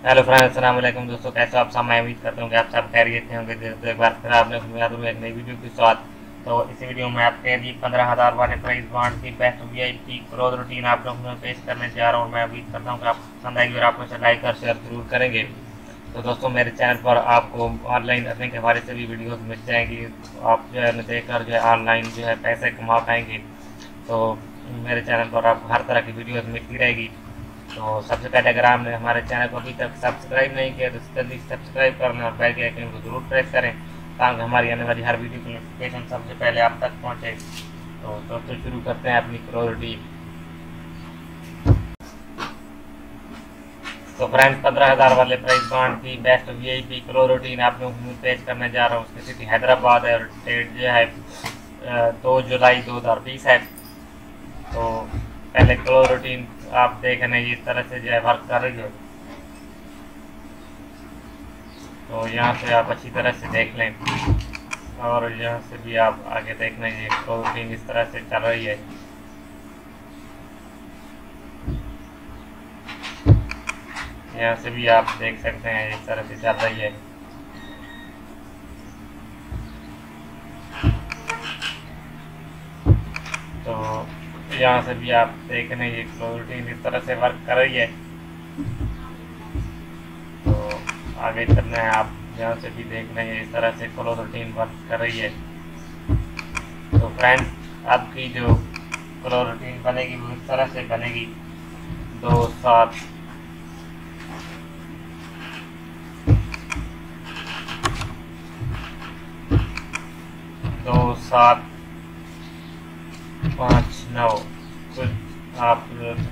Hello friends, अस्सलाम वालेकुम दोस्तों, कैसे हो आप सब। मैं उम्मीद करता हूँ कि आप सब खैरियत से होंगे। तो एक बार फिर आपने सुना तो एक नई वीडियो के साथ। तो इस वीडियो में आपके लिए 15,000 वाले प्राइस बॉन्ड की बेस्ट वीआईपी क्लोज रूटीन आप लोगों में पेश करने जा रहा हूँ। मैं उम्मीद करता हूँ कि आपको पसंद आएगी और आप मुझे लाइक और शेयर जरूर करेंगे। तो दोस्तों, मेरे चैनल पर आपको ऑनलाइन अर्निंग के हवाले से भी वीडियोस मिल जाएंगी। आप जो है देखकर जो है ऑनलाइन जो है पैसे कमा पाएंगे। तो मेरे चैनल पर आपको हर तरह की वीडियोस मिलती रहेगी। तो सबसे पहले अगर आपने हमारे चैनल को अभी तक सब्सक्राइब नहीं किया तो जल्दी सब्सक्राइब कर लें और बेल के आइकन को जरूर प्रेस करें ताकि हमारी आने वाली हर वीडियो की नोटिफिकेशन सबसे पहले आप तक पहुंचे। तो दोस्तों, शुरू करते हैं अपनी क्लोज रूटीन। तो फ्रेंड्स, 15,000 वाले प्राइस बॉन्ड की बेस्ट वीआईपी क्लोज रूटीन आप लोगों को पेश करने जा रहा हूँ। उसकी सिटी हैदराबाद है और डेट जो है 2 जुलाई 2020 है। तो पहले क्लोज रूटीन आप देखने इस तरह से जो है वर्क कर रही है। तो यहाँ से आप अच्छी तरह से देख लें और यहाँ से भी आप आगे देख लें, ये क्लोज रूटीन इस तरह से चल रही है। यहाँ से भी आप देख सकते हैं इस तरह से चल रही है। तो यहाँ से भी आप देख रहे हैं ये क्लोज रूटीन इस तरह से वर्क कर रही है। तो आगे चलना है, आप यहाँ से भी देख रहे हैं इस तरह से क्लोज रूटीन वर्क कर रही है। तो फ्रेंड्स, आपकी जो क्लोज रूटीन बनेगी वो इस तरह से बनेगी। 2 7 2 7 5 9 कुछ आप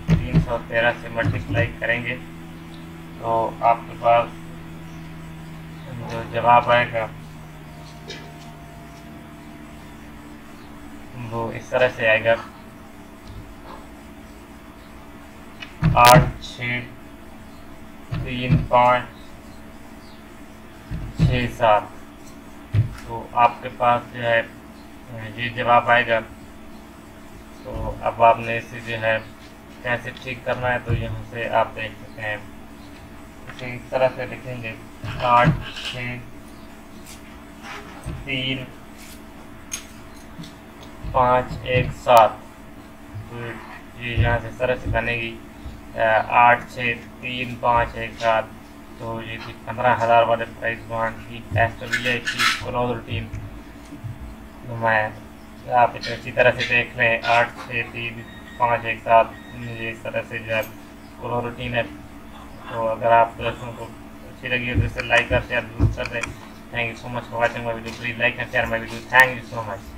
313 से मल्टीप्लाई करेंगे तो आपके पास जो जवाब आएगा वो इस तरह से आएगा। 8 6 3 5 6 7। तो आपके पास जो है ये जवाब आएगा। तो अब आपने इसे जो है कैसे ठीक करना है, तो यहाँ से आप देख सकते हैं इसे इस तरह से लिखेंगे। 8 6 3 5 1 7। तो ये यहाँ से इस तरह से बनेगी। 8 6 3 5 1 7। तो ये थी 15,000 वाले प्राइस बॉन्ड की बेस्ट वीआईपी क्लोज रूटीन। तो मैं आप इसे अच्छी तरह से देख लें। 8 6 3 5 1 7 ये इस तरह से जो है क्लोज रूटीन है। तो अगर आप दोस्तों को अच्छी लगी हो तो इसे लाइक और शेयर जरूर कर दें। Thank you so much for watching my video. Please like and share my video. Thank you so much.